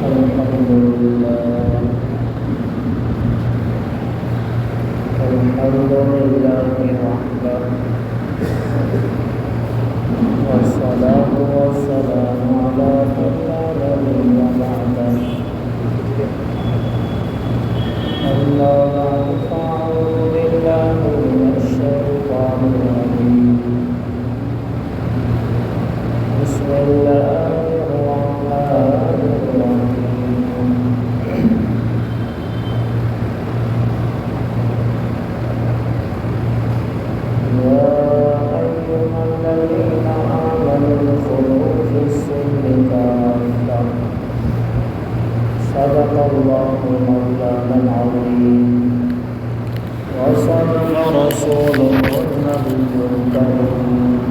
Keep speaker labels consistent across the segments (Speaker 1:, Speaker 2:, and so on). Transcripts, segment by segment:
Speaker 1: الحمد لله وحده والصلاة والسلام على من لا نبي بعده أما بعد فأعوذ بالله من الشيطان الرجيم بسم الله الرحمن الرحيم يا أيها الذين آمنوا ادخلوا في السلم كافة صدق الله مولانا العظيم وصدق رسوله النبي الكريم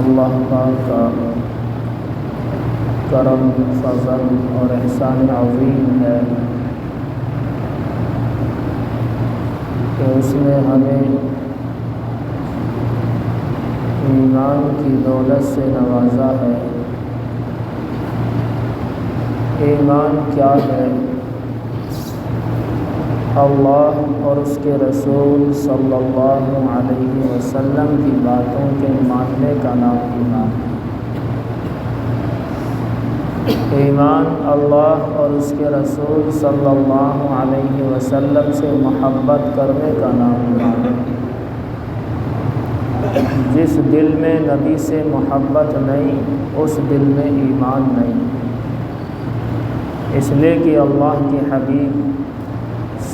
Speaker 1: اللہ پاک کا کرم فضل اور احسان عظیم ہے کہ اس نے ہمیں ایمان کی دولت سے نوازا ہے۔ ایمان کیا ہے؟ اللہ اور اس کے رسول صلی اللہ علیہ وسلم کی باتوں کے ماننے کا نام ایمان ہے۔ ایمان اللہ اور اس کے رسول صلی اللہ علیہ وسلم سے محبت کرنے کا نام ایمان ہے۔ جس دل میں نبی سے محبت نہیں اس دل میں ایمان نہیں، اس لیے کہ اللہ کے حبیب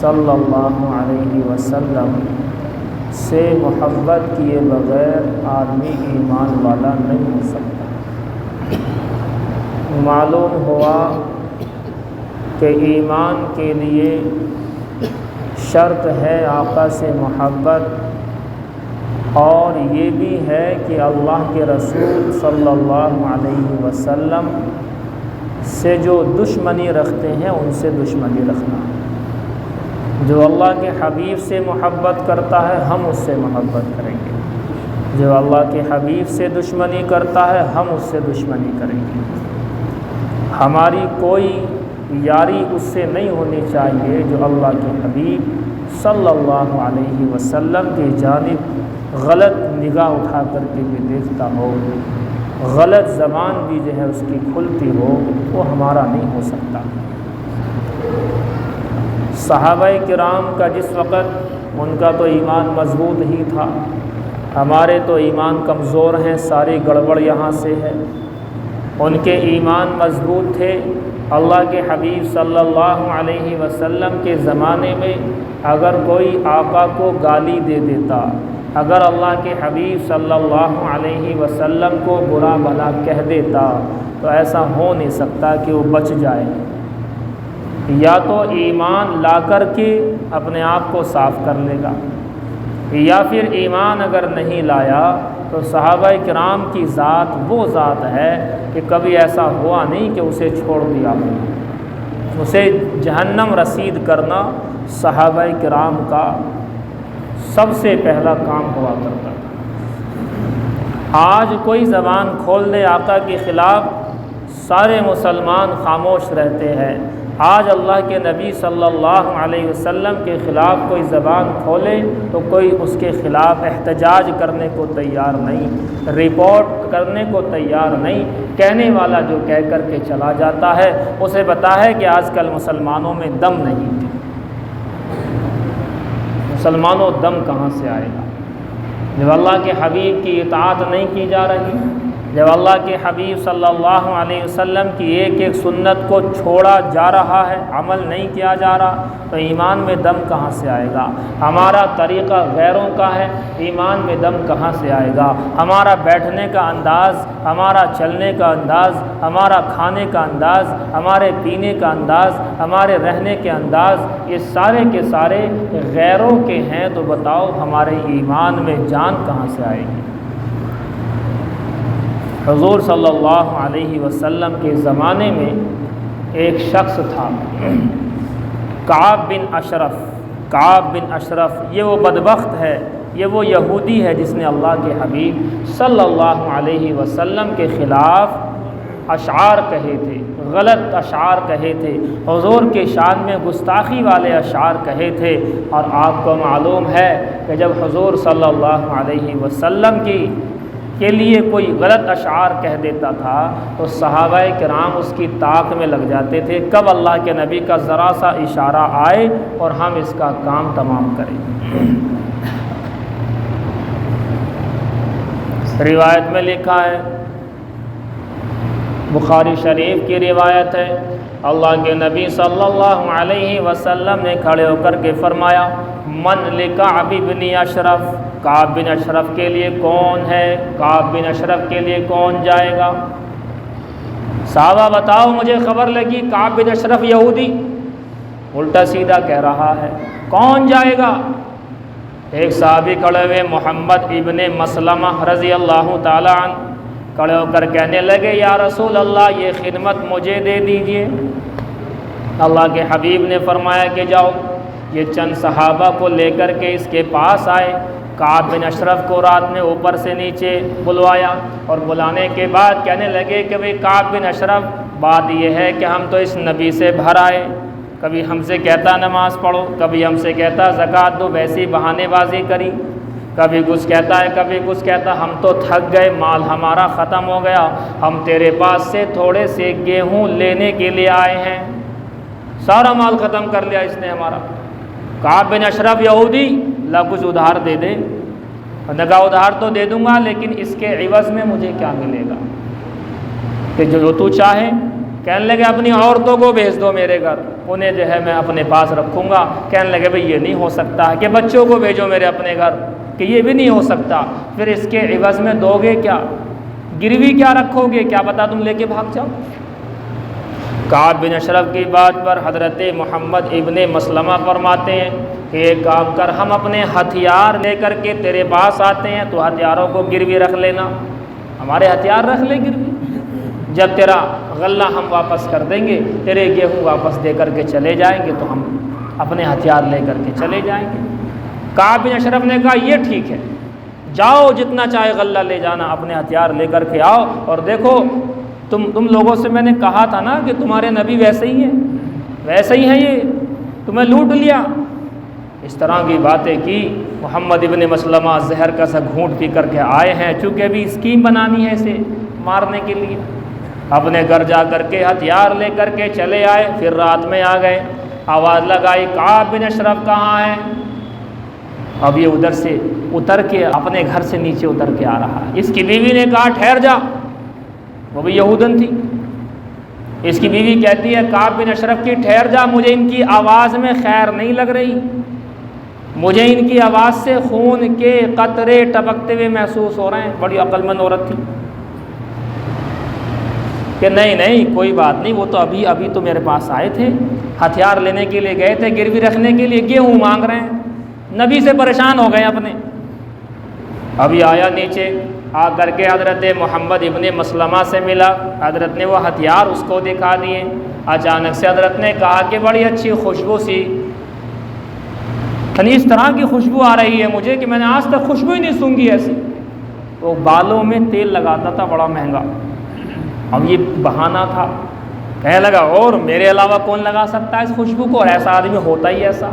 Speaker 1: صلی اللہ علیہ وسلم سے محبت کیے بغیر آدمی ایمان والا نہیں ہو سکتا۔ معلوم ہوا کہ ایمان کے لیے شرط ہے آقا سے محبت، اور یہ بھی ہے کہ اللہ کے رسول صلی اللہ علیہ وسلم سے جو دشمنی رکھتے ہیں ان سے دشمنی رکھنا۔ جو اللہ کے حبیب سے محبت کرتا ہے ہم اس سے محبت کریں گے، جو اللہ کے حبیب سے دشمنی کرتا ہے ہم اس سے دشمنی کریں گے۔ ہماری کوئی یاری اس سے نہیں ہونی چاہیے جو اللہ کے حبیب صلی اللہ علیہ وسلم کی جانب غلط نگاہ اٹھا کر کے بھی دیکھتا ہو، غلط زبان بھی جو ہے اس کی کھلتی ہو، وہ ہمارا نہیں ہو سکتا۔ صحابہ کرام کا جس وقت ان کا تو ایمان مضبوط ہی تھا، ہمارے تو ایمان کمزور ہیں، ساری گڑبڑ یہاں سے ہے۔ ان کے ایمان مضبوط تھے۔ اللہ کے حبیب صلی اللہ علیہ وسلم کے زمانے میں اگر کوئی آقا کو گالی دے دیتا، اگر اللہ کے حبیب صلی اللہ علیہ وسلم کو برا بھلا کہہ دیتا تو ایسا ہو نہیں سکتا کہ وہ بچ جائے۔ یا تو ایمان لا کر کے اپنے آپ کو صاف کر لے گا، یا پھر ایمان اگر نہیں لایا تو صحابہ کرام کی ذات وہ ذات ہے کہ کبھی ایسا ہوا نہیں کہ اسے چھوڑ دیا ہو۔ اسے جہنم رسید کرنا صحابہ کرام کا سب سے پہلا کام ہوا کرتا تھا۔ آج کوئی زبان کھول دے آقا کے خلاف، سارے مسلمان خاموش رہتے ہیں۔ آج اللہ کے نبی صلی اللہ علیہ وسلم کے خلاف کوئی زبان کھولے تو کوئی اس کے خلاف احتجاج کرنے کو تیار نہیں، رپورٹ کرنے کو تیار نہیں۔ کہنے والا جو کہہ کر کے چلا جاتا ہے اسے پتہ ہے کہ آج کل مسلمانوں میں دم نہیں ہے۔ مسلمانوں دم کہاں سے آئے گا جب اللہ کے حبیب کی اطاعت نہیں کی جا رہی، جب اللہ کے حبیب صلی اللہ علیہ وسلم کی ایک ایک سنت کو چھوڑا جا رہا ہے، عمل نہیں کیا جا رہا، تو ایمان میں دم کہاں سے آئے گا؟ ہمارا طریقہ غیروں کا ہے، ایمان میں دم کہاں سے آئے گا؟ ہمارا بیٹھنے کا انداز، ہمارا چلنے کا انداز، ہمارا کھانے کا انداز، ہمارے پینے کا انداز، ہمارے رہنے کے انداز، یہ سارے کے سارے غیروں کے ہیں، تو بتاؤ ہمارے ایمان میں جان کہاں سے آئے گی؟ حضور صلی اللہ علیہ وسلم کے زمانے میں ایک شخص تھا، کعب بن اشرف۔ کعب بن اشرف یہ وہ بدبخت ہے یہ وہ یہودی ہے جس نے اللہ کے حبیب صلی اللہ علیہ وسلم کے خلاف اشعار کہے تھے، غلط اشعار کہے تھے، حضور کے شان میں گستاخی والے اشعار کہے تھے۔ اور آپ کو معلوم ہے کہ جب حضور صلی اللہ علیہ وسلم کے لیے کوئی غلط اشعار کہہ دیتا تھا تو صحابہ کرام اس کی طاق میں لگ جاتے تھے، کب اللہ کے نبی کا ذرا سا اشارہ آئے اور ہم اس کا کام تمام کریں۔ روایت میں لکھا ہے، بخاری شریف کی روایت ہے، اللہ کے نبی صلی اللہ علیہ وسلم نے کھڑے ہو کر کے فرمایا، من لکعب بن اشرف، کعب بن اشرف کے لیے کون ہے؟ کعب بن اشرف کے لیے کون جائے گا؟ صحابہ بتاؤ، مجھے خبر لگی کعب بن اشرف یہودی الٹا سیدھا کہہ رہا ہے، کون جائے گا؟ ایک صحابی کھڑے ہوئے محمد ابن مسلمہ رضی اللہ تعالی عنہ، کھڑے ہو کر کہنے لگے، یا رسول اللہ یہ خدمت مجھے دے دیجئے۔ اللہ کے حبیب نے فرمایا کہ جاؤ۔ یہ چند صحابہ کو لے کر کے اس کے پاس آئے، کعب بن اشرف کو رات میں اوپر سے نیچے بلوایا، اور بلانے کے بعد کہنے لگے کہ بھئی کعب بن اشرف، بات یہ ہے کہ ہم تو اس نبی سے بھر آئے، کبھی ہم سے کہتا نماز پڑھو، کبھی ہم سے کہتا زکوٰۃ دو، ویسی بہانے بازی کری، کبھی کچھ کہتا ہے کبھی کچھ کہتا، ہم تو تھک گئے، مال ہمارا ختم ہو گیا، ہم تیرے پاس سے تھوڑے سے گیہوں لینے کے لیے آئے ہیں، سارا مال ختم کر لیا اس نے ہمارا۔ کعب بن اشرف یہودی، اللہ کچھ ادھار دے دے، نے کہا ادھار تو دے دوں گا لیکن اس کے عوض میں مجھے کیا ملے گا؟ کہ جو تو چاہے۔ کہنے لگے اپنی عورتوں کو بھیج دو میرے گھر، انہیں جو ہے میں اپنے پاس رکھوں گا۔ کہنے لگے بھئی یہ نہیں ہو سکتا، کہ بچوں کو بھیجو میرے اپنے گھر، کہ یہ بھی نہیں ہو سکتا۔ پھر اس کے عوض میں دو گے کیا؟ گروی کیا رکھو گے؟ کیا پتہ تم لے کے بھاگ جاؤ۔ کعب بن اشرف کی بات پر حضرت محمد ابن مسلمہ فرماتے ہیں کہ ایک کام کر، ہم اپنے ہتھیار لے کر کے تیرے پاس آتے ہیں تو ہتھیاروں کو گروی رکھ لینا، ہمارے ہتھیار رکھ لے گروی، جب تیرا غلہ ہم واپس کر دیں گے، تیرے گیہوں واپس دے کر کے چلے جائیں گے تو ہم اپنے ہتھیار لے کر کے چلے جائیں گے۔ کعب بن اشرف نے کہا یہ ٹھیک ہے، جاؤ جتنا چاہے غلہ لے جانا، اپنے ہتھیار لے کر کے آؤ، اور دیکھو تم لوگوں سے میں نے کہا تھا نا کہ تمہارے نبی ویسے ہی ہیں، ویسے ہی ہیں، یہ تمہیں لوٹ لیا۔ اس طرح کی باتیں کی۔ محمد ابن مسلمہ زہر کا سا گھونٹ پی کر کے آئے ہیں، چونکہ ابھی اسکیم بنانی ہے اسے مارنے کے لیے، اپنے گھر جا کر کے ہتھیار لے کر کے چلے آئے۔ پھر رات میں آ گئے، آواز لگائی کعب بن اشرف کہاں ہے؟ اب یہ ادھر سے اتر کے اپنے گھر سے نیچے اتر کے آ رہا ہے۔ اس کی بیوی نے کہا ٹھہر جا، وہ بھی یہودن تھی۔ اس کی بیوی کہتی ہے کعب بن اشرف کی ٹھہر جا، مجھے ان کی آواز میں خیر نہیں لگ رہی، مجھے ان کی آواز سے خون کے قطرے ٹپکتے ہوئے محسوس ہو رہے ہیں۔ بڑی عقل مند عورت تھی کہ نہیں کوئی بات نہیں، وہ تو ابھی تو میرے پاس آئے تھے، ہتھیار لینے کے لیے گئے تھے، گروی رکھنے کے لیے گیہوں مانگ رہے ہیں، نبی سے پریشان ہو گئے اپنے۔ ابھی آیا نیچے، آ کر کے حضرت محمد ابن مسلمہ سے ملا، حضرت نے وہ ہتھیار اس کو دکھا دیے۔ اچانک سے حضرت نے کہا کہ بڑی اچھی خوشبو سی، اس طرح کی خوشبو آ رہی ہے مجھے کہ میں نے آج تک خوشبو ہی نہیں سونگھی ایسی۔ وہ بالوں میں تیل لگاتا تھا بڑا مہنگا، اب یہ بہانہ تھا، کہنے لگا اور میرے علاوہ کون لگا سکتا ہے اس خوشبو کو؟ اور ایسا آدمی ہوتا ہی ایسا،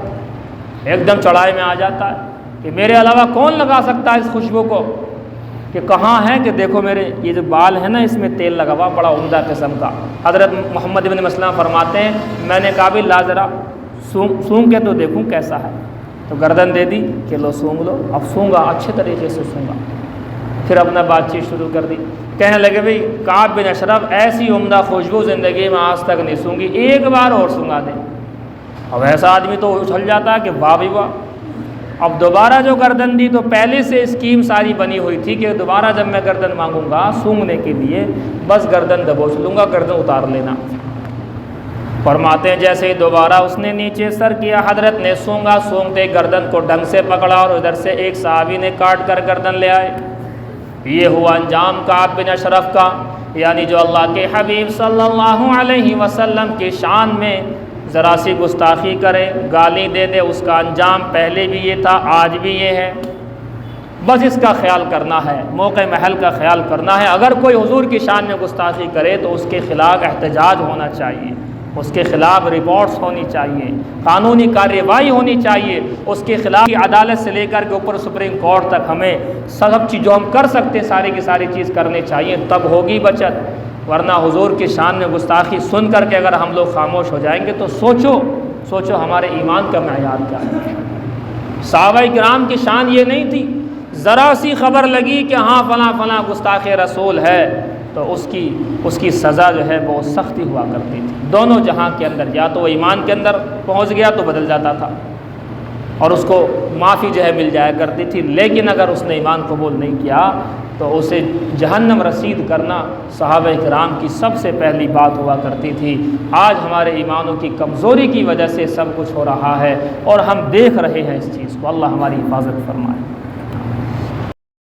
Speaker 1: ایک دم چڑھائی میں آ جاتا ہے کہ میرے علاوہ کون لگا سکتا ہے اس خوشبو کو؟ کہ کہاں ہے کہ دیکھو میرے یہ جو بال ہے نا اس میں تیل لگا ہوا بڑا عمدہ قسم کا۔ حضرت محمد ابن مسلمہ فرماتے ہیں میں نے کہا بھی لا ذرا سونگ کے تو دیکھوں کیسا ہے، تو گردن دے دی کہ لو سونگ لو۔ اب سونگا، اچھے طریقے سے سونگا، پھر اپنا بات چیت شروع کر دی۔ کہنے لگے بھئی کعب بن اشرف ایسی عمدہ خوشبو زندگی میں آج تک نہیں سونگی، ایک بار اور سونگا دیں۔ اب ایسا آدمی تو اچھل جاتا ہے کہ واہ بھی واہ۔ اب دوبارہ جو گردن دی تو پہلے سے اسکیم ساری بنی ہوئی تھی کہ دوبارہ جب میں گردن مانگوں گا سونگنے کے لیے بس گردن دبوچ لوں گا، گردن اتار لینا۔ فرماتے ہیں جیسے ہی دوبارہ اس نے نیچے سر کیا، حضرت نے سونگا، سونگتے گردن کو ڈھنگ سے پکڑا اور ادھر سے ایک صحابی نے کاٹ کر گردن لے آئے۔ یہ ہوا انجام کعب بن اشرف کا، یعنی جو اللہ کے حبیب صلی اللہ علیہ وسلم کی شان میں ذرا سی گستاخی کرے، گالی دے دے، اس کا انجام پہلے بھی یہ تھا، آج بھی یہ ہے۔ بس اس کا خیال کرنا ہے، موقع محل کا خیال کرنا ہے۔ اگر کوئی حضور کی شان میں گستاخی کرے تو اس کے خلاف احتجاج ہونا چاہیے، اس کے خلاف رپورٹس ہونی چاہیے، قانونی کارروائی ہونی چاہیے، اس کے خلاف عدالت سے لے کر کے اوپر سپریم کورٹ تک ہمیں سب چیز جو ہم کر سکتے ساری کی ساری چیز کرنی چاہیے، تب ہوگی بچت۔ ورنہ حضور کی شان میں گستاخی سن کر کے اگر ہم لوگ خاموش ہو جائیں گے تو سوچو ہمارے ایمان کا معیار کیا ہے۔ صحابہ کرام کی شان یہ نہیں تھی، ذرا سی خبر لگی کہ ہاں فلاں فلاں گستاخ رسول ہے تو اس کی سزا جو ہے بہت سختی ہوا کرتی تھی دونوں جہاں کے اندر، یا تو وہ ایمان کے اندر پہنچ گیا تو بدل جاتا تھا اور اس کو معافی جو ہے مل جایا کرتی تھی، لیکن اگر اس نے ایمان قبول نہیں کیا تو اسے جہنم رسید کرنا صحابہ کرام کی سب سے پہلی بات ہوا کرتی تھی۔ آج ہمارے ایمانوں کی کمزوری کی وجہ سے سب کچھ ہو رہا ہے اور ہم دیکھ رہے ہیں اس چیز کو۔ اللہ ہماری حفاظت فرمائے۔